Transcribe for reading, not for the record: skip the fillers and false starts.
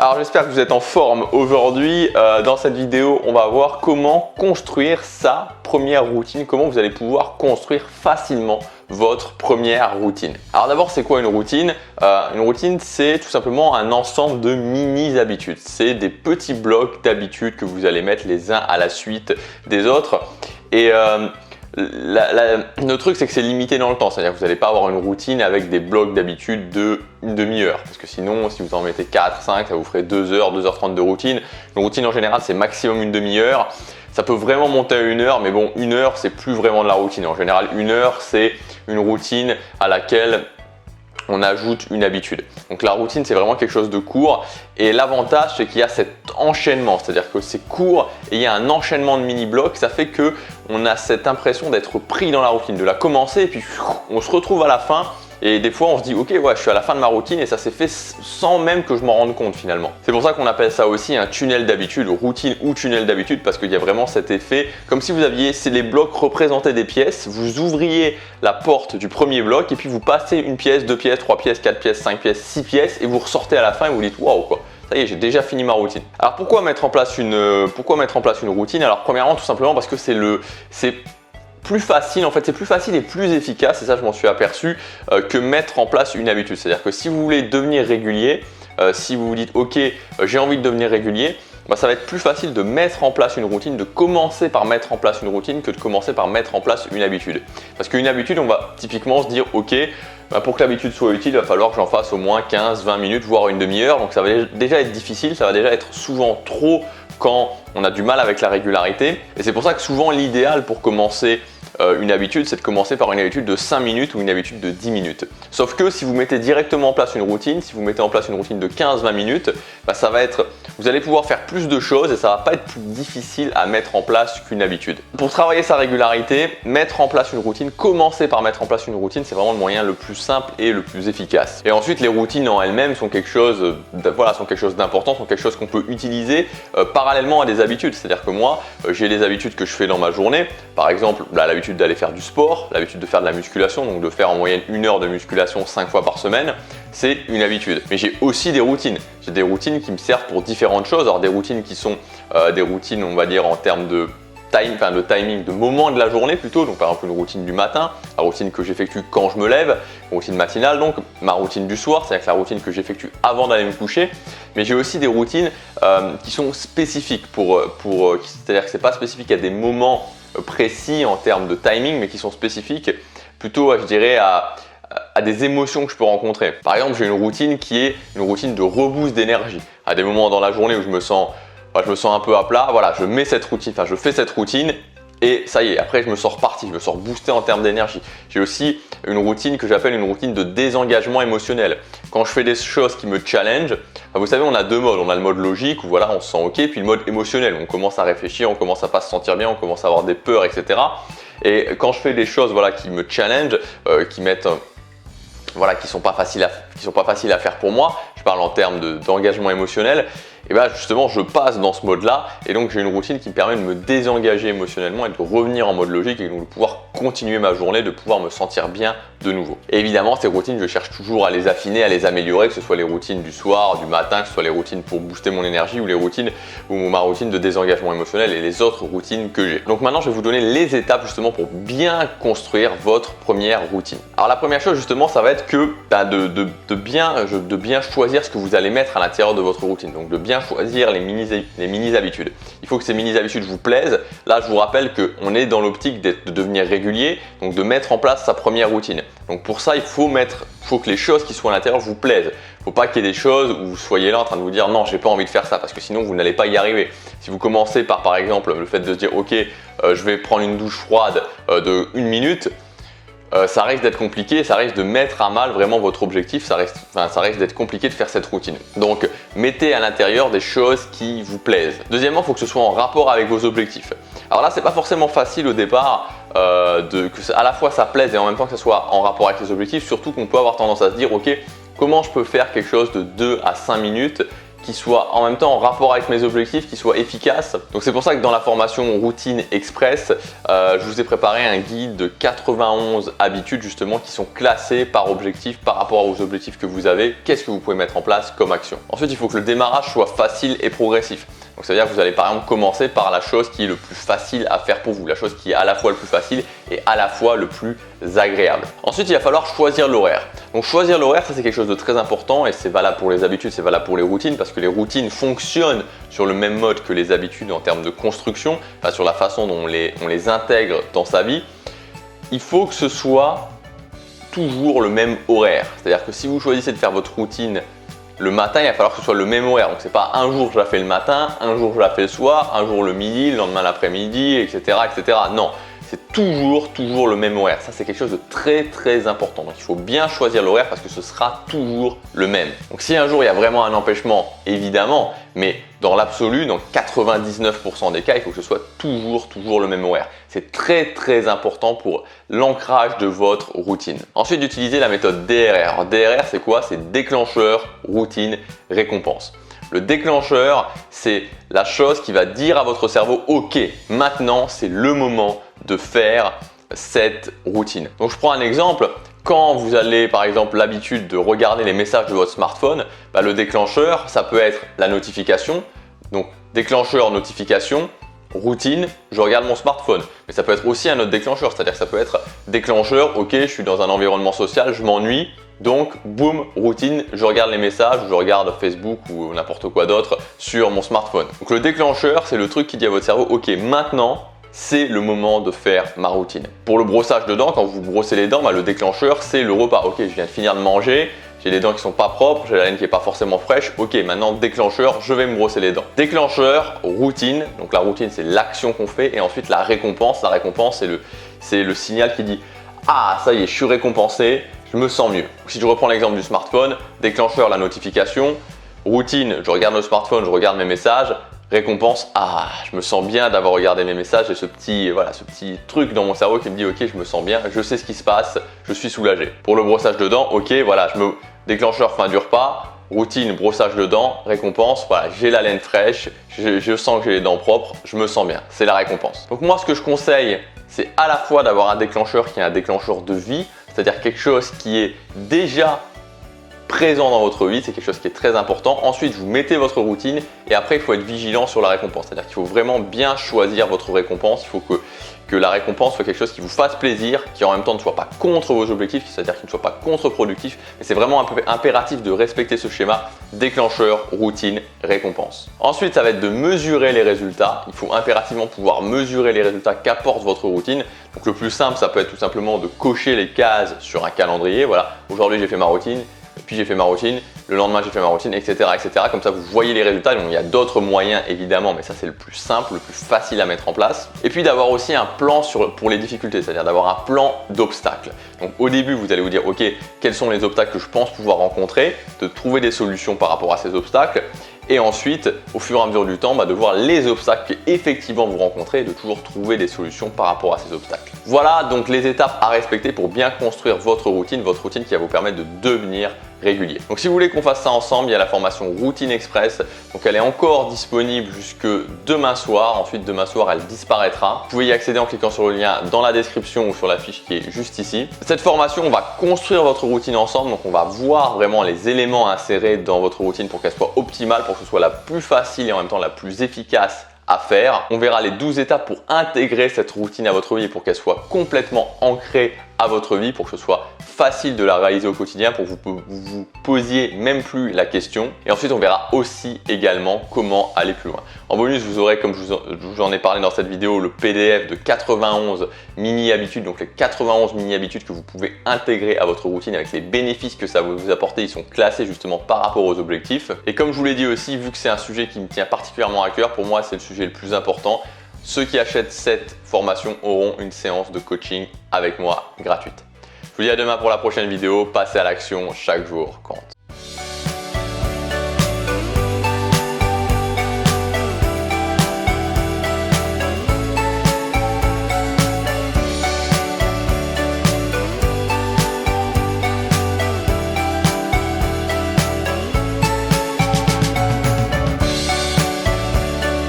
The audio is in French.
Alors j'espère que vous êtes en forme aujourd'hui. Dans cette vidéo, on va voir comment construire sa première routine, comment vous allez pouvoir construire facilement votre première routine. Alors d'abord, c'est quoi une routine? Une routine, c'est tout simplement un ensemble de mini-habitudes. C'est des petits blocs d'habitudes que vous allez mettre les uns à la suite des autres. Et le truc, c'est que c'est limité dans le temps, c'est-à-dire que vous n'allez pas avoir une routine avec des blocs d'habitude de une demi-heure, parce que sinon, si vous en mettez 4, 5, ça vous ferait 2 heures, 2h30 de routine. Une routine en général, c'est maximum une demi-heure. Ça peut vraiment monter à 1 heure, mais bon, 1 heure, c'est plus vraiment de la routine. En général, 1 heure, c'est une routine à laquelle on ajoute une habitude. Donc la routine, c'est vraiment quelque chose de court, et l'avantage, c'est qu'il y a cet enchaînement, c'est-à-dire que c'est court et il y a un enchaînement de mini-blocs. Ça fait que on a cette impression d'être pris dans la routine, de la commencer et puis on se retrouve à la fin. Et des fois, on se dit, ok, ouais, je suis à la fin de ma routine et ça s'est fait sans même que je m'en rende compte finalement. C'est pour ça qu'on appelle ça aussi un tunnel d'habitude, routine ou tunnel d'habitude, parce qu'il y a vraiment cet effet, comme si vous aviez, c'est les blocs représentaient des pièces, vous ouvriez la porte du premier bloc et puis vous passez une pièce, 2 pièces, 3 pièces, 4 pièces, 5 pièces, 6 pièces et vous ressortez à la fin et vous dites, waouh quoi. Ça y est, j'ai déjà fini ma routine. Alors pourquoi mettre en place une routine? Alors premièrement, tout simplement parce que c'est plus facile, en fait c'est plus facile et plus efficace, et ça je m'en suis aperçu, que mettre en place une habitude. C'est-à-dire que si vous voulez devenir régulier, si vous vous dites ok, j'ai envie de devenir régulier, bah, ça va être plus facile de mettre en place une routine, de commencer par mettre en place une routine que de commencer par mettre en place une habitude. Parce qu'une habitude, on va typiquement se dire ok, bah, pour que l'habitude soit utile, il va falloir que j'en fasse au moins 15, 20 minutes, voire une demi-heure. Donc ça va déjà être difficile, ça va déjà être souvent trop quand on a du mal avec la régularité. Et c'est pour ça que souvent l'idéal pour commencer une habitude, c'est de commencer par une habitude de 5 minutes ou une habitude de 10 minutes. Sauf que si vous mettez directement en place une routine, si vous mettez en place une routine de 15-20 minutes, bah ça va être, vous allez pouvoir faire plus de choses et ça va pas être plus difficile à mettre en place qu'une habitude. Pour travailler sa régularité, mettre en place une routine, commencer par mettre en place une routine, c'est vraiment le moyen le plus simple et le plus efficace. Et ensuite, les routines en elles-mêmes sont quelque chose d'important, sont quelque chose qu'on peut utiliser parallèlement à des habitudes. C'est-à-dire que moi, j'ai des habitudes que je fais dans ma journée. Par exemple, l'habitude d'aller faire du sport, l'habitude de faire de la musculation, donc de faire en moyenne 1 heure de musculation 5 fois par semaine, c'est une habitude. Mais j'ai aussi des routines. J'ai des routines qui me servent pour différentes choses. Alors des routines qui sont des routines, on va dire en termes de timing, de moment de la journée plutôt. Donc par exemple une routine du matin, la routine que j'effectue quand je me lève, une routine matinale, donc ma routine du soir, c'est-à-dire la routine que j'effectue avant d'aller me coucher. Mais j'ai aussi des routines qui sont spécifiques c'est-à-dire que c'est pas spécifique à des moments précis en termes de timing, mais qui sont spécifiques plutôt, je dirais, à des émotions que je peux rencontrer. Par exemple, j'ai une routine qui est une routine de reboost d'énergie. À des moments dans la journée où je me sens un peu à plat, voilà, je fais cette routine et ça y est, après je me sors reparti, je me sors boosté en termes d'énergie. J'ai aussi une routine que j'appelle une routine de désengagement émotionnel. Quand je fais des choses qui me challenge, vous savez, on a 2 modes. On a le mode logique où voilà, on se sent ok, puis le mode émotionnel. On commence à réfléchir, on commence à pas se sentir bien, on commence à avoir des peurs, etc. Et quand je fais des choses voilà, qui me challenge, qui sont pas faciles à faire pour moi, je parle en termes d'engagement émotionnel, et bien justement je passe dans ce mode-là et donc j'ai une routine qui me permet de me désengager émotionnellement et de revenir en mode logique et donc de pouvoir continuer ma journée, de pouvoir me sentir bien de nouveau. Et évidemment, ces routines, je cherche toujours à les affiner, à les améliorer, que ce soit les routines du soir, du matin, que ce soit les routines pour booster mon énergie ou ma routine de désengagement émotionnel et les autres routines que j'ai. Donc maintenant, je vais vous donner les étapes justement pour bien construire votre première routine. Alors la première chose justement, ça va être que de bien choisir ce que vous allez mettre à l'intérieur de votre routine. Donc de bien choisir les mini-habitudes. Il faut que ces mini-habitudes vous plaisent. Là, je vous rappelle qu'on est dans l'optique de devenir régulier, donc de mettre en place sa première routine. Donc pour ça, il faut que les choses qui sont à l'intérieur vous plaisent. Il ne faut pas qu'il y ait des choses où vous soyez là en train de vous dire non, j'ai pas envie de faire ça, parce que sinon vous n'allez pas y arriver. Si vous commencez par exemple le fait de se dire ok, je vais prendre une douche froide de 1 minute, ça risque d'être compliqué, ça risque de mettre à mal vraiment votre objectif, ça risque d'être compliqué de faire cette routine. Donc mettez à l'intérieur des choses qui vous plaisent. Deuxièmement, il faut que ce soit en rapport avec vos objectifs. Alors là, c'est pas forcément facile au départ que à la fois ça plaise et en même temps que ça soit en rapport avec les objectifs, surtout qu'on peut avoir tendance à se dire ok, comment je peux faire quelque chose de 2 à 5 minutes qui soit en même temps en rapport avec mes objectifs, qui soit efficace. Donc c'est pour ça que dans la formation Routine Express, je vous ai préparé un guide de 91 habitudes justement qui sont classées par objectif, par rapport aux objectifs que vous avez. Qu'est-ce que vous pouvez mettre en place comme action? Ensuite, il faut que le démarrage soit facile et progressif. Donc c'est-à-dire que vous allez par exemple commencer par la chose qui est le plus facile à faire pour vous, la chose qui est à la fois le plus facile et à la fois le plus agréable. Ensuite, il va falloir choisir l'horaire. Donc choisir l'horaire, ça c'est quelque chose de très important et c'est valable pour les habitudes, c'est valable pour les routines parce que les routines fonctionnent sur le même mode que les habitudes en termes de construction, enfin sur la façon dont on les intègre dans sa vie. Il faut que ce soit toujours le même horaire. C'est-à-dire que si vous choisissez de faire votre routine le matin, il va falloir que ce soit le même horaire. Donc c'est pas un jour je la fais le matin, un jour je la fais le soir, un jour le midi, le lendemain l'après-midi, etc., etc. Non, c'est toujours le même horaire. Ça c'est quelque chose de très important. Donc il faut bien choisir l'horaire parce que ce sera toujours le même. Donc si un jour il y a vraiment un empêchement, évidemment, mais dans l'absolu, dans 99% des cas, il faut que ce soit toujours le même horaire. C'est très important pour l'ancrage de votre routine. Ensuite, d'utiliser la méthode DRR. Alors, DRR, c'est quoi? C'est déclencheur, routine, récompense. Le déclencheur, c'est la chose qui va dire à votre cerveau « Ok, maintenant, c'est le moment de faire cette routine. » Donc, je prends un exemple. Quand vous avez par exemple l'habitude de regarder les messages de votre smartphone, le déclencheur, ça peut être la notification. Donc déclencheur, notification, routine, je regarde mon smartphone. Mais ça peut être aussi un autre déclencheur, c'est-à-dire que ça peut être déclencheur, ok, je suis dans un environnement social, je m'ennuie, donc boum, routine, je regarde les messages, je regarde Facebook ou n'importe quoi d'autre sur mon smartphone. Donc le déclencheur, c'est le truc qui dit à votre cerveau, ok, maintenant, c'est le moment de faire ma routine. Pour le brossage de dents, quand vous brossez les dents, le déclencheur, c'est le repas. Ok, je viens de finir de manger, j'ai les dents qui sont pas propres, j'ai la laine qui est pas forcément fraîche. Ok, maintenant déclencheur, je vais me brosser les dents. Déclencheur, routine. Donc la routine, c'est l'action qu'on fait. Et ensuite la récompense. La récompense, c'est le signal qui dit « Ah, ça y est, je suis récompensé, je me sens mieux. » Si je reprends l'exemple du smartphone, déclencheur, la notification. Routine, je regarde le smartphone, je regarde mes messages. Récompense, ah, je me sens bien d'avoir regardé mes messages et ce petit truc dans mon cerveau qui me dit ok, je me sens bien, je sais ce qui se passe, je suis soulagé. Pour le brossage de dents, ok, voilà, déclencheur fin du repas, routine, brossage de dents, récompense, voilà, j'ai la laine fraîche, je sens que j'ai les dents propres, je me sens bien, c'est la récompense. Donc moi, ce que je conseille, c'est à la fois d'avoir un déclencheur qui est un déclencheur de vie, c'est-à-dire quelque chose qui est déjà présent dans votre vie, c'est quelque chose qui est très important. Ensuite, vous mettez votre routine et après, il faut être vigilant sur la récompense. C'est-à-dire qu'il faut vraiment bien choisir votre récompense. Il faut que la récompense soit quelque chose qui vous fasse plaisir, qui en même temps ne soit pas contre vos objectifs, c'est-à-dire qu'il ne soit pas contre-productif. Mais c'est vraiment impératif de respecter ce schéma déclencheur, routine, récompense. Ensuite, ça va être de mesurer les résultats. Il faut impérativement pouvoir mesurer les résultats qu'apporte votre routine. Donc le plus simple, ça peut être tout simplement de cocher les cases sur un calendrier. Voilà, aujourd'hui j'ai fait ma routine. Puis j'ai fait ma routine, le lendemain j'ai fait ma routine, etc. Comme ça, vous voyez les résultats. Donc, il y a d'autres moyens évidemment, mais ça c'est le plus simple, le plus facile à mettre en place. Et puis d'avoir aussi un plan pour les difficultés, c'est-à-dire d'avoir un plan d'obstacles. Donc au début, vous allez vous dire, ok, quels sont les obstacles que je pense pouvoir rencontrer, de trouver des solutions par rapport à ces obstacles. Et ensuite, au fur et à mesure du temps, de voir les obstacles qu'effectivement vous rencontrez et de toujours trouver des solutions par rapport à ces obstacles. Voilà donc les étapes à respecter pour bien construire votre routine qui va vous permettre de devenir régulier. Donc si vous voulez qu'on fasse ça ensemble, il y a la formation Routine Express. Donc elle est encore disponible jusque demain soir. Ensuite, demain soir, elle disparaîtra. Vous pouvez y accéder en cliquant sur le lien dans la description ou sur la fiche qui est juste ici. Cette formation, on va construire votre routine ensemble. Donc on va voir vraiment les éléments à insérer dans votre routine pour qu'elle soit optimale, pour que ce soit la plus facile et en même temps la plus efficace à faire. On verra les 12 étapes pour intégrer cette routine à votre vie et pour qu'elle soit complètement ancrée à votre vie, pour que ce soit facile de la réaliser au quotidien, pour que vous posiez même plus la question. Et ensuite, on verra aussi également comment aller plus loin. En bonus, vous aurez, comme je vous en ai parlé dans cette vidéo, le PDF de 91 mini-habitudes. Donc les 91 mini-habitudes que vous pouvez intégrer à votre routine avec les bénéfices que ça va vous apporter. Ils sont classés justement par rapport aux objectifs. Et comme je vous l'ai dit aussi, vu que c'est un sujet qui me tient particulièrement à cœur, pour moi, c'est le sujet le plus important. Ceux qui achètent cette formation auront une séance de coaching avec moi gratuite. Je vous dis à demain pour la prochaine vidéo. Passez à l'action, chaque jour compte.